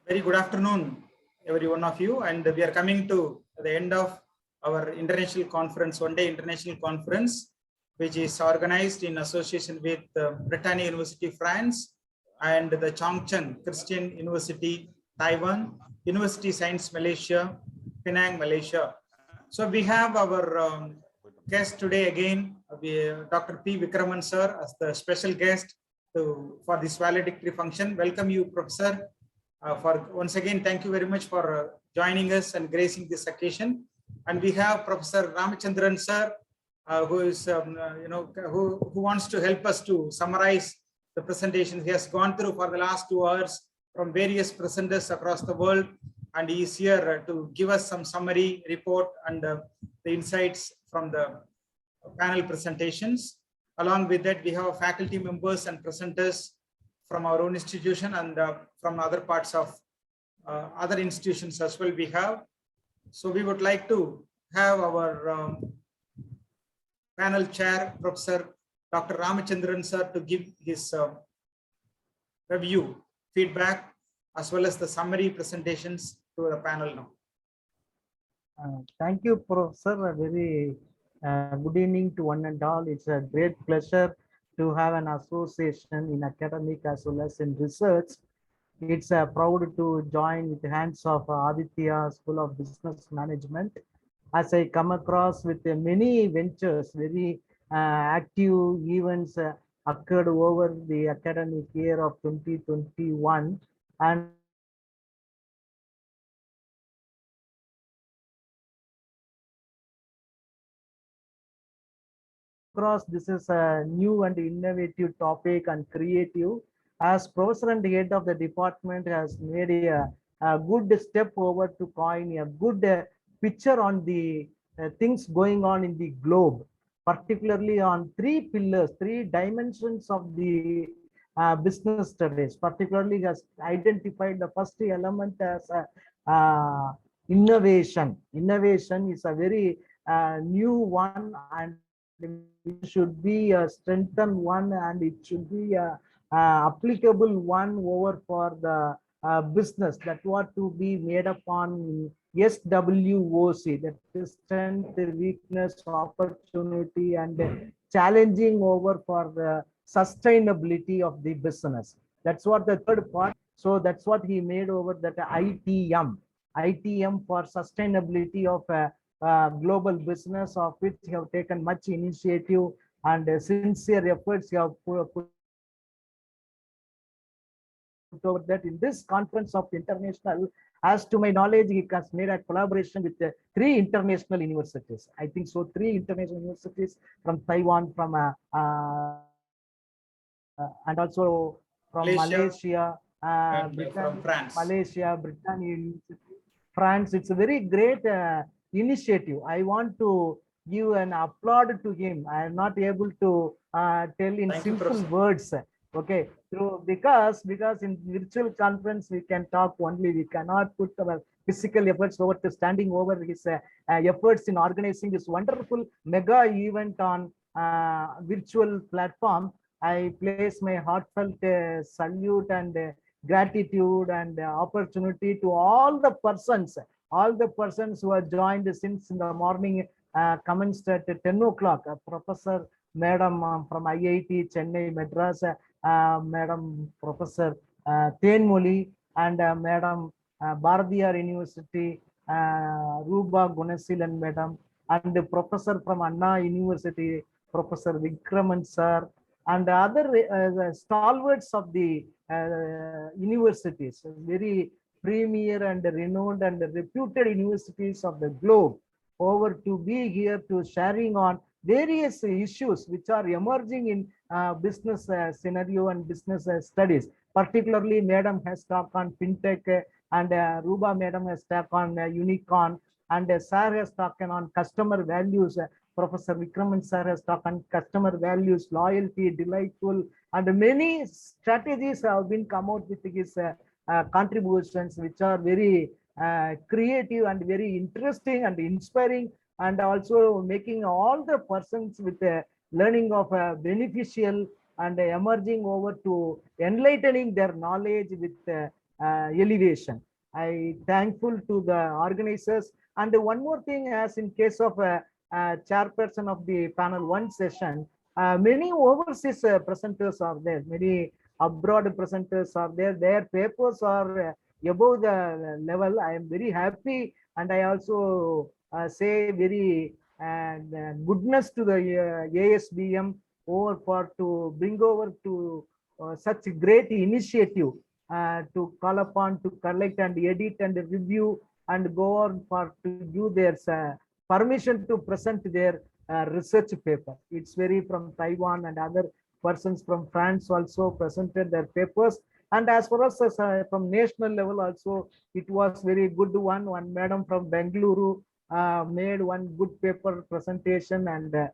Very good afternoon, every one of you. And we are coming to the end of our international conference, one-day international conference, which is organized in association with Britannia University, France, and the Chongqing Christian University, Taiwan, University Science Malaysia, Penang, Malaysia. So we have our guest today again, Dr. P. Vikraman sir, as the special guest for this valedictory function. Welcome you, Professor. For once again, thank you very much for joining us and gracing this occasion. And we have Professor Ramachandran sir, who is who wants to help us to summarize the presentation. He has gone through for the last 2 hours from various presenters across the world, and he is here to give us some summary report and the insights from the panel presentations. Along with that, we have faculty members and presenters from our own institution and from other parts of other institutions as well we have. So we would like to have our panel chair, Professor Dr. Ramachandran sir, to give his review, feedback, as well as the summary presentations to the panel now. Thank you, Professor. A very good evening to one and all. It's a great pleasure to have an association in academic as well as in research. It's proud to join with the hands of Adithya School of Business Management. As I come across with many ventures, very active events occurred over the academic year of 2021, and this is a new and innovative topic and creative. As professor and head of the department has made a good step over to coin a good picture on the things going on in the globe, particularly on 3 pillars, 3 dimensions of the business studies. Particularly has identified the first element as innovation. Innovation is a very new one, and it should be a strengthened one, and it should be a applicable one over for the business that what to be made upon SWOC, that is strength, weakness, opportunity, and challenging over for the sustainability of the business. That's what the third part. So that's what he made over that ITM for sustainability of global business, of which he have taken much initiative and sincere efforts he have put over that. In this conference of international, as to my knowledge, he has made a collaboration with 3 international universities. I think so, 3 international universities from Taiwan, from and also from Malaysia, from France. Malaysia, Britannia University, France. It's a very great initiative. I want to give an applaud to him. I am not able to tell in simple words. Okay, because in virtual conference we can talk only. We cannot put our physical efforts over to standing over his efforts in organizing this wonderful mega event on virtual platform. I place my heartfelt salute and gratitude and opportunity to all the persons who have joined since in the morning, commenced at 10 o'clock. Professor Madam from IIT Chennai, Madras, Madam Professor Tenmoli, and Madam Bharatiyar University, Ruba Gunasilan Madam, and Professor from Anna University, Professor Vikraman sir, and other stalwarts of the universities, very premier and renowned and reputed universities of the globe, over to be here to sharing on various issues which are emerging in business scenario and business studies. Particularly, Madam has talked on fintech, and Ruba Madam has talked on unicorn, and Sir has talked on customer values. Professor Vikraman sir has talked on customer values, loyalty, delightful, and many strategies have been come out with his contributions, which are very creative and very interesting and inspiring, and also making all the persons with learning of beneficial and emerging over to enlightening their knowledge with elevation. I thankful to the organizers. And one more thing, as in case of chairperson of the panel one session, many overseas presenters are there, many abroad presenters are there. Their papers are above the level. I am very happy, and I also say very goodness to the ASBM over for to bring over to such a great initiative to call upon to collect and edit and review and go on for to give their permission to present their research paper. It's very from Taiwan, and other persons from France also presented their papers. And as far as from national level also, it was very good one. One madam from Bengaluru made one good paper presentation, and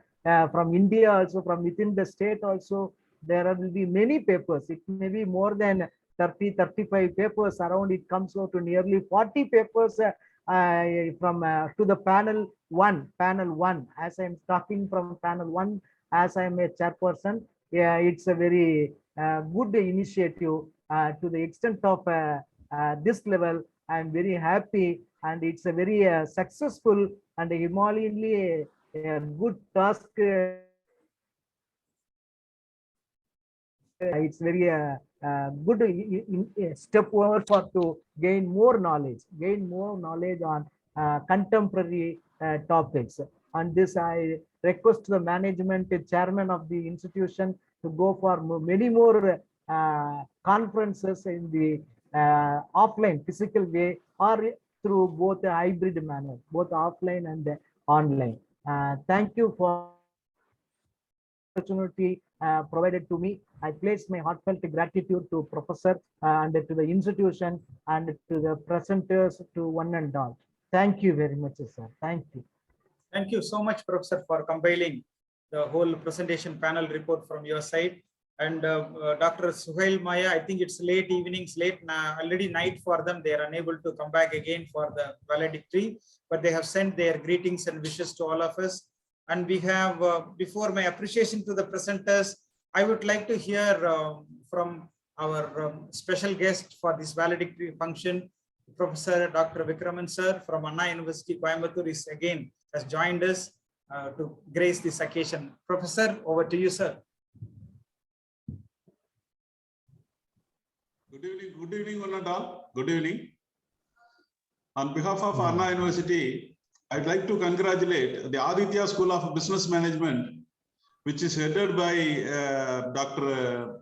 from India also, from within the state also, there will be many papers. It may be more than 30, 35 papers around. It comes out to nearly 40 papers from to the panel one. As I'm talking from panel one, as I'm a chairperson, yeah, it's a very good initiative to the extent of this level. I'm very happy, and it's a very successful and Himalayanly a good task. It's very good step forward for to gain more knowledge on contemporary topics. On this, I request the management, chairman of the institution, to go for many more conferences in the offline physical way, or through both a hybrid manner, both offline and online. Thank you for opportunity provided to me. I place my heartfelt gratitude to Professor and to the institution and to the presenters, to one and all. Thank you very much, sir. Thank you. Thank you so much, Professor, for compiling the whole presentation panel report from your side. And Dr. Suhail Maya, I think it's late evenings, already night for them. They are unable to come back again for the valedictory, but they have sent their greetings and wishes to all of us. And we have, before my appreciation to the presenters, I would like to hear from our special guest for this valedictory function, Professor Dr. Vikraman sir from Anna University, Coimbatore has joined us to grace this occasion. Professor, over to you, sir. Good evening, one and all. Good evening. On behalf of Anna University, I'd like to congratulate the Adithya School of Business Management, which is headed by Dr.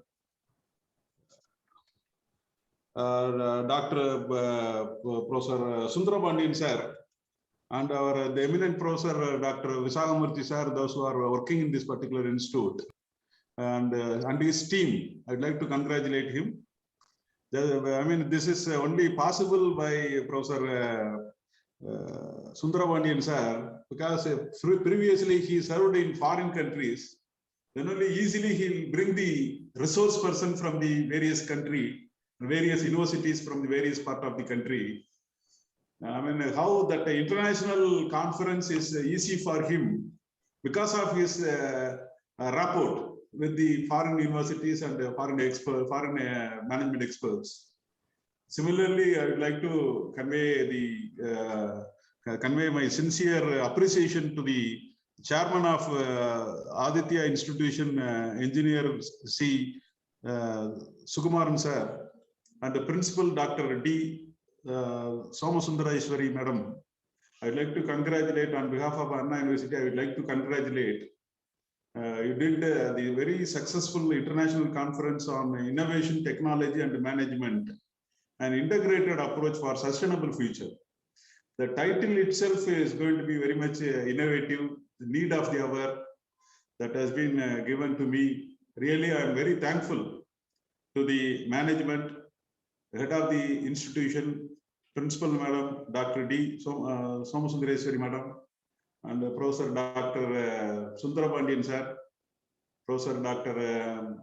Professor Sundarabandyan sir, and the eminent Professor Dr. Visagamurthy sir, those who are working in this particular institute, and his team. I'd like to congratulate him. I mean, this is only possible by Professor Sundarabandyan sir, because previously he served in foreign countries. Then only easily he'll bring the resource person from the various country, various universities from the various part of the country. I mean, how that international conference is easy for him because of his rapport with the foreign universities and foreign management experts. Similarly, I would like to convey my sincere appreciation to the chairman of Adithya Institution, Engineer C. Sukumaran sir, and the principal Dr. D. Somasundareshwari madam. I'd like to congratulate on behalf of Anna University. I would like to congratulate. You did the very successful international conference on innovation, technology, and management, an integrated approach for sustainable future. The title itself is going to be very much innovative, the need of the hour that has been given to me. Really, I am very thankful to the management, head of the institution, principal madam, Dr. D. Somasundareswari madam, and Professor Dr. Sundarabandyan sir, Professor Dr.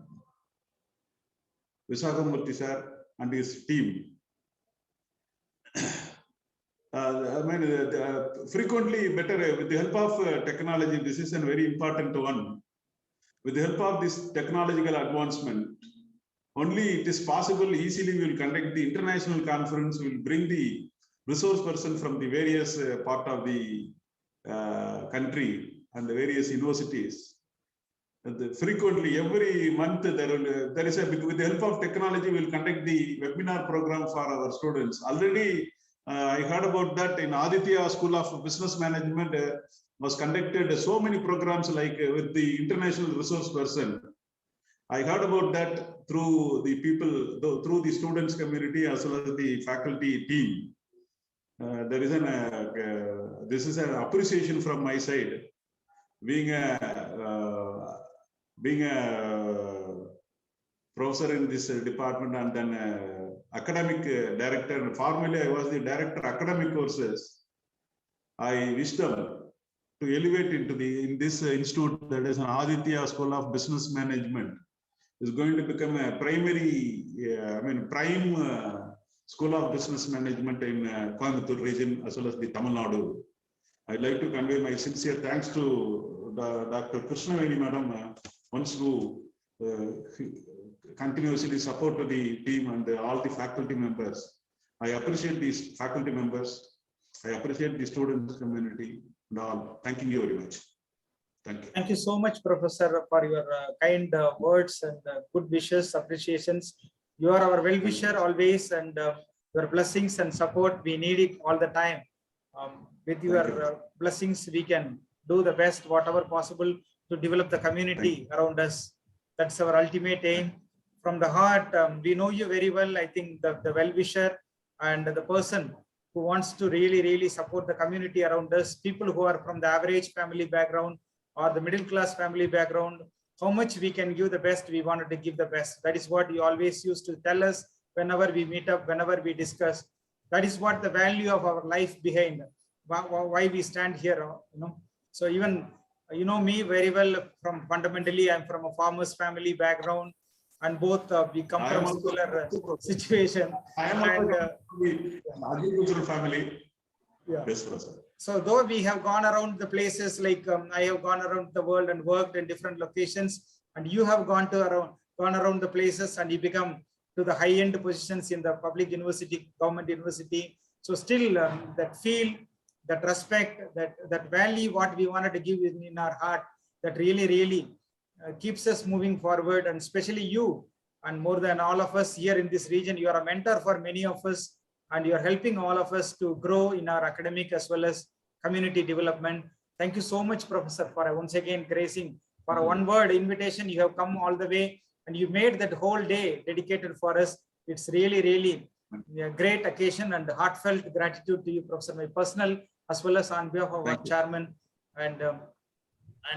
Visagamurthy sir, and his team. I mean, frequently better with the help of technology. This is a very important one. With the help of this technological advancement, only it is possible easily we will conduct the international conference, we will bring the resource person from the various part of the country and the various universities. Frequently, every month, there is with the help of technology, we will conduct the webinar program for our students. Already, I heard about that in Adithya School of Business Management was conducted so many programs like with the international resource person. I heard about that through the people, through the students community as well as the faculty team. There is this is an appreciation from my side. Being a professor in this department and then academic director. Formerly, I was the director academic courses. I wish them to elevate into in this institute that is an Adithya School of Business Management is going to become a primary, prime School of Business Management in Coimbatore region as well as the Tamil Nadu. I'd like to convey my sincere thanks to Dr. Krishnaveni Madam, once who continuously support the team and all the faculty members. I appreciate these faculty members. I appreciate the students community and all. Thanking you very much. Thank you. Thank you so much, Professor, for your kind words and good wishes, appreciations. You are our well-wisher always, and your blessings and support, we need it all the time. With your blessings, we can do the best, whatever possible, to develop the community around us. That's our ultimate aim. From the heart, we know you very well. I think the well-wisher and the person who wants to really support the community around us, people who are from the average family background or the middle class family background, how much we can give the best, we wanted to give the best. That is what you always used to tell us whenever we meet up, whenever we discuss. That is what the value of our life behind, why we stand here, So even, you know me very well, from fundamentally, I'm from a farmer's family background, and both we come from similar situation. I am agricultural family. Yeah. Yes, so though we have gone around the places, like I have gone around the world and worked in different locations, and you have gone around the places and you become to the high-end positions in the public university, government university. So still that feel, that respect, that value, what we wanted to give in our heart, that really keeps us moving forward. And especially you, and more than all of us here in this region, you are a mentor for many of us, and you are helping all of us to grow in our academic as well as community development. Thank you so much, Professor, for once again gracing for a one-word invitation. You have come all the way and you made that whole day dedicated for us. It's really a great occasion, and heartfelt gratitude to you, Professor, my personal as well as on behalf of our chairman. And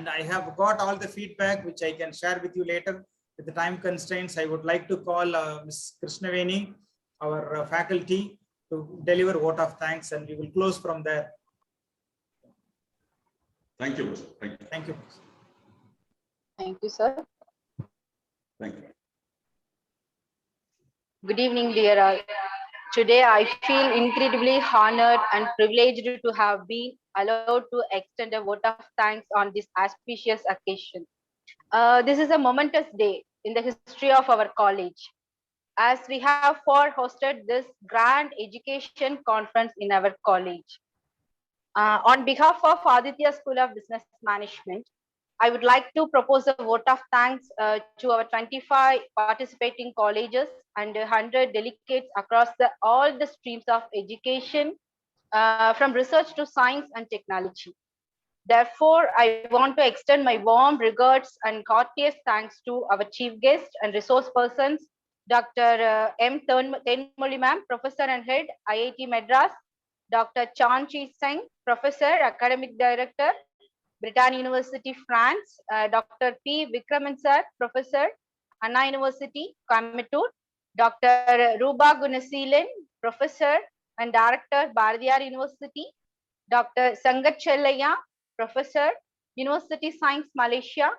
I have got all the feedback which I can share with you later. With the time constraints, I would like to call Ms. Krishnaveni, our faculty, to deliver vote of thanks, and we will close from there. Thank you, sir. Thank you. Thank you. Thank you, sir. Thank you. Good evening, dear all. Today, I feel incredibly honored and privileged to have been allowed to extend a vote of thanks on this auspicious occasion. This is a momentous day in the history of our college, as we have hosted this grand education conference in our college. On behalf of Adithya School of Business Management, I would like to propose a vote of thanks to our 25 participating colleges and 100 delegates across all the streams of education, from research to science and technology. Therefore, I want to extend my warm regards and courteous thanks to our chief guest and resource persons, Dr. M. Tenmoli Ma'am, Professor and Head, IIT Madras, Dr. Chanchi Singh, Professor, Academic Director, Britannia University, France, Dr. P. Vikraman Sir, Professor, Anna University, Coimbatore, Dr. Ruba Gunaseelan, Professor and Director, Bharatiyar University, Dr. Sangat Chellaya, Professor, University Science, Malaysia,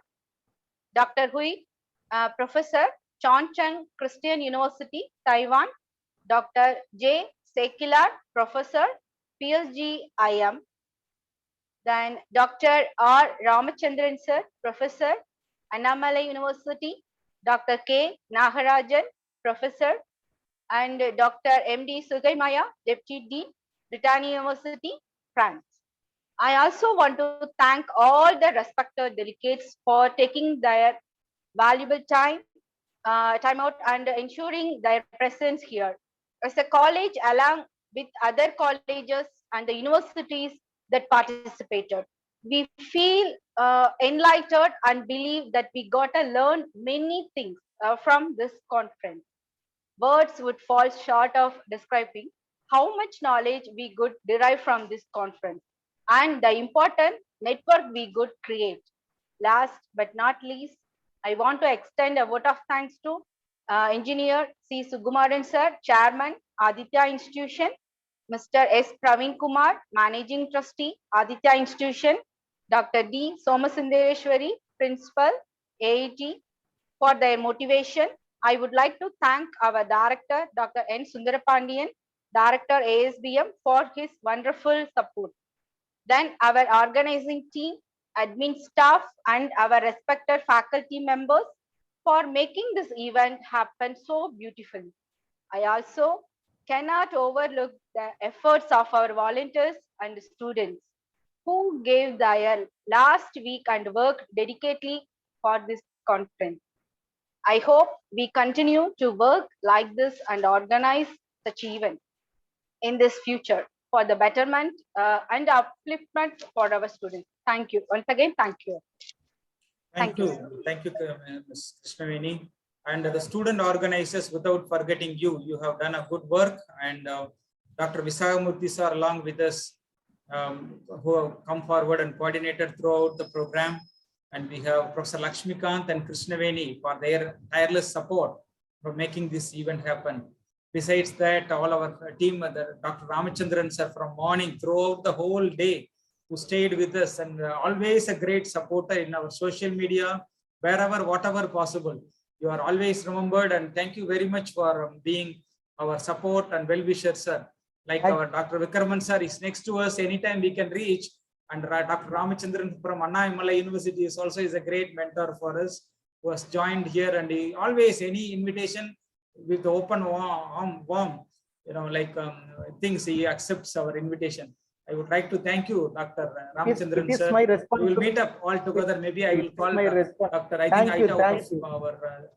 Dr. Hui, Professor, Chongqing Christian University, Taiwan, Dr. J. Sekilar, Professor, PSG IM, then Dr. R. Ramachandran Sir, Professor, Annamalai University, Dr. K. Nagarajan, Professor, and Dr. M.D. Sugaimaya, Deputy Dean, Britannia University, France. I also want to thank all the respected delegates for taking their valuable time out and ensuring their presence here. As a college, along with other colleges and the universities that participated, we feel enlightened and believe that we got to learn many things from this conference. Words would fall short of describing how much knowledge we could derive from this conference and the important network we could create. Last but not least, I want to extend a vote of thanks to Engineer C. Sugumaran Sir, Chairman, Adithya Institution, Mr. S. Praveen Kumar, Managing Trustee, Adithya Institution, Dr. D. Somasundareshwari, Principal, AIT, for their motivation. I would like to thank our Director, Dr. N. Sundarapandian, Director ASBM, for his wonderful support. Then our organizing team, admin staff, and our respected faculty members for making this event happen so beautifully. I also cannot overlook the efforts of our volunteers and students who gave their last week and worked dedicatedly for this conference. I hope we continue to work like this and organize such events in this future for the betterment and upliftment for our students. Thank you. Once again, thank you. Thank you. Thank you, Ms. Krishnaveni. And the student organizers, without forgetting you, you have done a good work. And Dr. Visagamurthy sir, along with us, who have come forward and coordinated throughout the program. And we have Professor Lakshmikant and Krishnaveni for their tireless support for making this event happen. Besides that, all our team, Dr. Ramachandran sir, from morning throughout the whole day, who stayed with us and always a great supporter in our social media, wherever, whatever possible. You are always remembered, and thank you very much for being our support and well-wisher, sir. Like our Dr. Vikraman sir is next to us, anytime we can reach. And Dr. Ramachandran from Anna Imala University is also a great mentor for us, who has joined here, and he always, any invitation with open warm, things, he accepts our invitation. I would like to thank you, Dr. Ramachandran sir. We will meet up all together. Maybe I will call Dr. I think out of our